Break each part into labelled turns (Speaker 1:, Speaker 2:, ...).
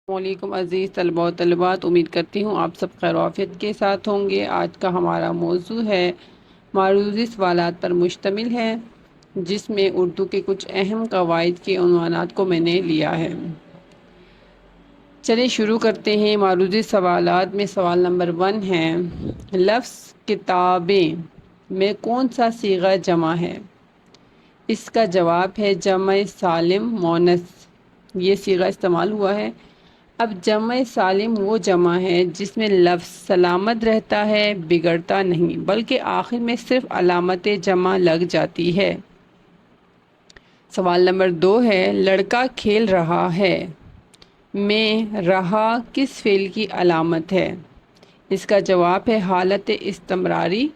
Speaker 1: السلام علیکم عزیز طلباء و طالبات، امید کرتی ہوں آپ سب خیر و عافیت کے ساتھ ہوں گے۔ آج کا ہمارا موضوع ہے معروضی سوالات پر مشتمل ہے، جس میں اردو کے کچھ اہم قواعد کے عنوانات کو میں نے لیا ہے۔ چلیں شروع کرتے ہیں۔ معروضی سوالات میں سوال نمبر 1 ہے، لفظ کتابیں میں کون سا صیغہ جمع ہے؟ اس کا جواب ہے جمع سالم مؤنث، یہ صیغہ استعمال ہوا ہے۔ اب جمع سالم وہ جمع ہے جس میں لفظ سلامت رہتا ہے، بگڑتا نہیں، بلکہ آخر میں صرف علامت جمع لگ جاتی ہے۔ سوال نمبر 2 ہے، لڑکا کھیل رہا ہے میں رہا کس فعل کی علامت ہے؟ اس کا جواب ہے حالت استمراری۔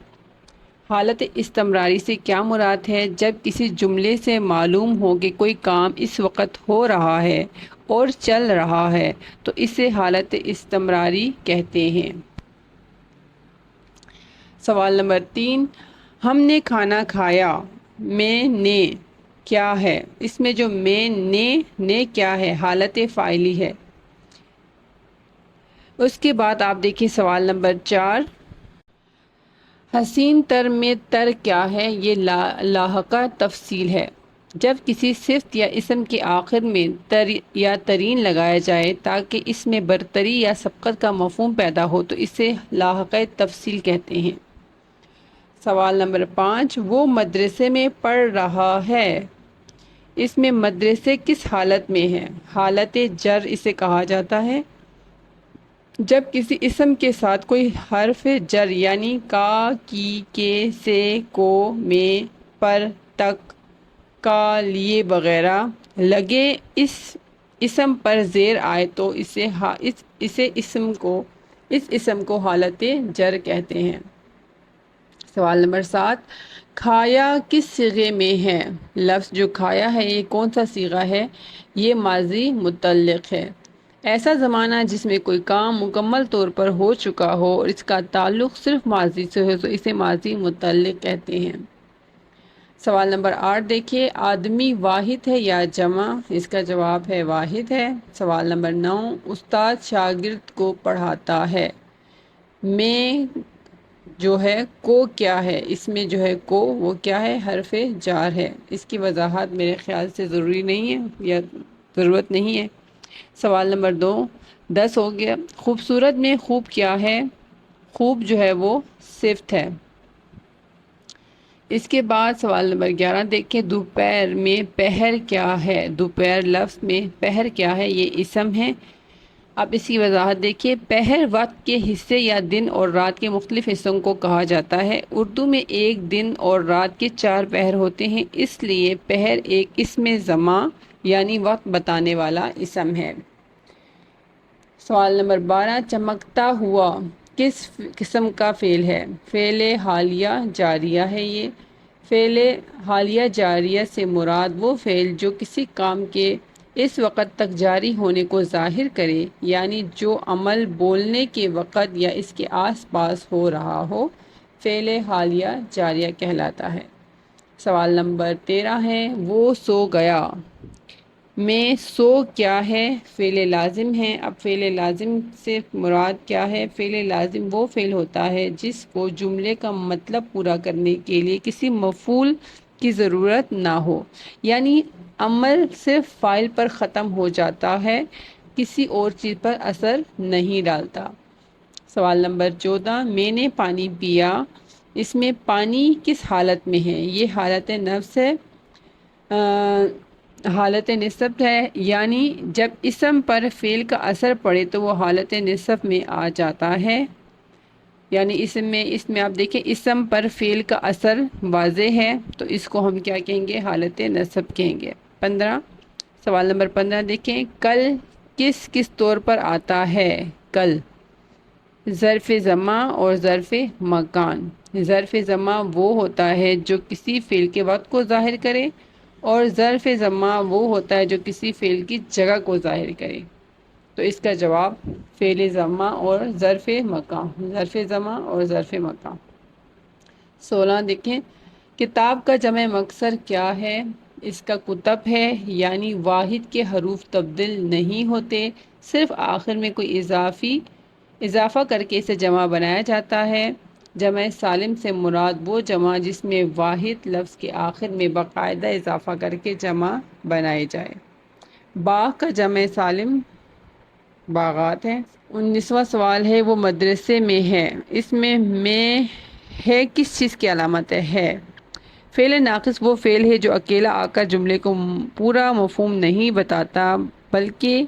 Speaker 1: حالت استمراری سے کیا مراد ہے؟ جب کسی جملے سے معلوم ہو کہ کوئی کام اس وقت ہو رہا ہے اور چل رہا ہے تو اسے حالت استمراری کہتے ہیں۔ سوال نمبر 3، ہم نے کھانا کھایا میں نے کیا ہے؟ اس میں جو میں نے کیا ہے؟ حالت فاعلی ہے۔ اس کے بعد آپ دیکھیں سوال نمبر 4، حسین تر میں تر کیا ہے؟ یہ لاحقہ تفصیل ہے۔ جب کسی صفت یا اسم کے آخر میں تر یا ترین لگایا جائے تاکہ اس میں برتری یا سبقت کا مفہوم پیدا ہو تو اسے لاحقہ تفصیل کہتے ہیں۔ سوال نمبر 5، وہ مدرسے میں پڑھ رہا ہے، اس میں مدرسے کس حالت میں ہے؟ حالت جر اسے کہا جاتا ہے۔ جب کسی اسم کے ساتھ کوئی حرف جر یعنی کا، کی، کے، سے، کو، میں، پر، تک، کا، لیے وغیرہ لگے اس اسم پر زیر آئے تو اس اسم کو حالت جر کہتے ہیں۔ سوال نمبر 7، کھایا کس صیغے میں ہے؟ لفظ جو کھایا ہے یہ کون سا صیغہ ہے؟ یہ ماضی متعلق ہے۔ ایسا زمانہ جس میں کوئی کام مکمل طور پر ہو چکا ہو اور اس کا تعلق صرف ماضی سے ہو تو اسے ماضی متعلق کہتے ہیں۔ سوال نمبر 8 دیکھیے، آدمی واحد ہے یا جمع؟ اس کا جواب ہے واحد ہے۔ سوال نمبر 9، استاد شاگرد کو پڑھاتا ہے میں جو ہے کو کیا ہے؟ اس میں جو ہے کو وہ کیا ہے؟ حرف جار ہے۔ اس کی وضاحت میرے خیال سے ضروری نہیں ہے یا ضرورت نہیں ہے۔ سوال نمبر 2، 10 ہو گیا۔ خوبصورت میں خوب کیا ہے؟ خوب جو ہے وہ صفت ہے۔ اس کے بعد سوال نمبر 11 دیکھیں، دوپہر میں پہر کیا ہے؟ دوپہر لفظ میں پہر کیا ہے؟ یہ اسم ہے۔ اب اس کی وضاحت دیکھیے، پہر وقت کے حصے یا دن اور رات کے مختلف حصوں کو کہا جاتا ہے۔ اردو میں ایک دن اور رات کے 4 پہر ہوتے ہیں، اس لیے پہر ایک اسم زمان یعنی وقت بتانے والا اسم ہے۔ سوال نمبر 12، چمکتا ہوا کس قسم کا فعل ہے؟ فعل حالیہ جاریہ ہے۔ یہ فعل حالیہ جاریہ سے مراد وہ فعل جو کسی کام کے اس وقت تک جاری ہونے کو ظاہر کرے، یعنی جو عمل بولنے کے وقت یا اس کے آس پاس ہو رہا ہو، فعل حالیہ جاریہ کہلاتا ہے۔ سوال نمبر 13 ہے، وہ سو گیا میں سو کیا ہے؟ فعل لازم ہے۔ اب فعل لازم سے مراد کیا ہے؟ فعل لازم وہ فعل ہوتا ہے جس کو جملے کا مطلب پورا کرنے کے لیے کسی مفعول کی ضرورت نہ ہو، یعنی عمل صرف فاعل پر ختم ہو جاتا ہے، کسی اور چیز پر اثر نہیں ڈالتا۔ سوال نمبر 14، میں نے پانی پیا، اس میں پانی کس حالت میں ہے؟ یہ حالت نفس ہے، حالت نصب ہے، یعنی جب اسم پر فعل کا اثر پڑے تو وہ حالت نصب میں آ جاتا ہے۔ یعنی اس میں آپ دیکھیں اسم پر فعل کا اثر واضح ہے تو اس کو ہم کیا کہیں گے؟ حالت نصب کہیں گے۔ 15، سوال نمبر 15 دیکھیں، کل کس کس طور پر آتا ہے؟ کل ظرف زمان اور ظرف مکان۔ ظرف زمان وہ ہوتا ہے جو کسی فعل کے وقت کو ظاہر کرے اور ظرف زمان وہ ہوتا ہے جو کسی فعل کی جگہ کو ظاہر کرے۔ تو اس کا جواب فعل زمان اور ظرف مکان، ظرف زمان اور ظرف مکان۔ 16 دیکھیں، کتاب کا جمع مکسر کیا ہے؟ اس کا کتب ہے، یعنی واحد کے حروف تبدیل نہیں ہوتے، صرف آخر میں کوئی اضافہ کر کے اسے جمع بنایا جاتا ہے۔ جمع سالم سے مراد وہ جمع جس میں واحد لفظ کے آخر میں باقاعدہ اضافہ کر کے جمع بنائی جائے۔ باغ کا جمع سالم باغات ہے۔ 19واں سوال ہے وہ مدرسے میں ہے، اس میں ہے کس چیز کی علامت ہے؟ فعل ناقص وہ فعل ہے جو اکیلا آ کر جملے کو پورا مفہوم نہیں بتاتا، بلکہ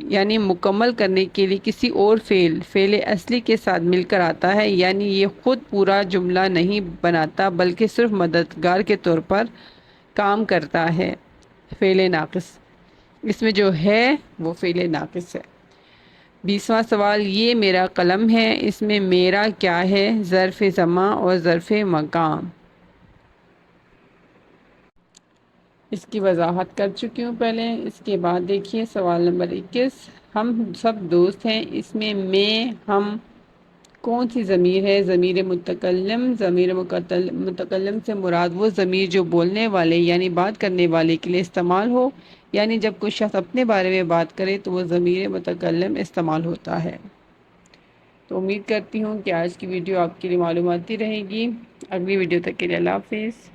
Speaker 1: یعنی مکمل کرنے کے لیے کسی اور فعل اصلی کے ساتھ مل کر آتا ہے، یعنی یہ خود پورا جملہ نہیں بناتا بلکہ صرف مددگار کے طور پر کام کرتا ہے۔ فعل ناقص، اس میں جو ہے وہ فعل ناقص ہے۔ 20واں سوال یہ میرا قلم ہے، اس میں میرا کیا ہے؟ ظرف زمان اور ظرف مکان۔ اس کی وضاحت کر چکی ہوں پہلے۔ اس کے بعد دیکھیے سوال نمبر 21، ہم سب دوست ہیں، اس میں ہم کون سی ضمیر ہے؟ ضمیر متکلم۔ ضمیر متکلم سے مراد وہ ضمیر جو بولنے والے یعنی بات کرنے والے کے لیے استعمال ہو، یعنی جب کوئی شخص اپنے بارے میں بات کرے تو وہ ضمیر متکلم استعمال ہوتا ہے۔ تو امید کرتی ہوں کہ آج کی ویڈیو آپ کے لیے معلوماتی رہے گی۔ اگلی ویڈیو تک کے لیے اللہ حافظ۔